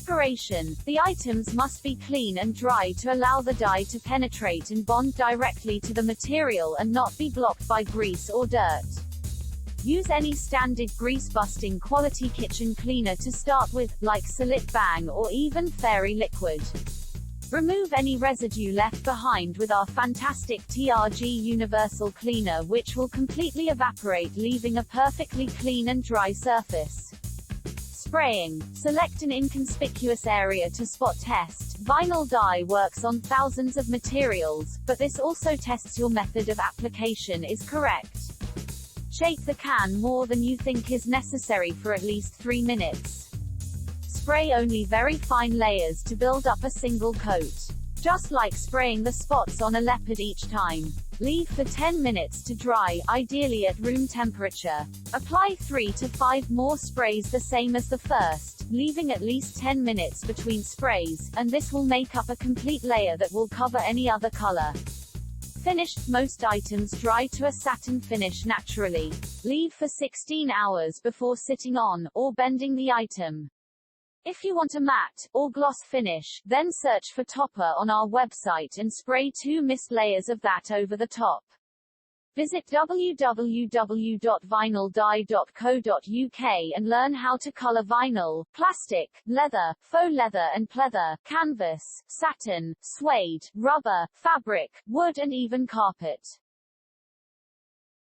Preparation. The items must be clean and dry to allow the dye to penetrate and bond directly to the material and not be blocked by grease or dirt. Use any standard grease-busting quality kitchen cleaner to start with, like Solid Bang or even Fairy Liquid. Remove any residue left behind with our fantastic TRG Universal Cleaner, which will completely evaporate, leaving a perfectly clean and dry surface. Spraying. Select an inconspicuous area to spot test. Vinyl dye works on thousands of materials, but this also tests your method of application is correct. Shake the can more than you think is necessary for at least 3 minutes. Spray only very fine layers to build up a single coat. Just like spraying the spots on a leopard each time. Leave for 10 minutes to dry, ideally at room temperature. Apply 3 to 5 more sprays the same as the first, leaving at least 10 minutes between sprays, and this will make up a complete layer that will cover any other color. Finished. Most items dry to a satin finish naturally. Leave for 16 hours before sitting on, or bending the item. If you want a matte, or gloss finish, then search for topper on our website and spray 2 mist layers of that over the top. Visit www.VinylDye.co.uk and learn how to color vinyl, plastic, leather, faux leather and pleather, canvas, satin, suede, rubber, fabric, wood and even carpet.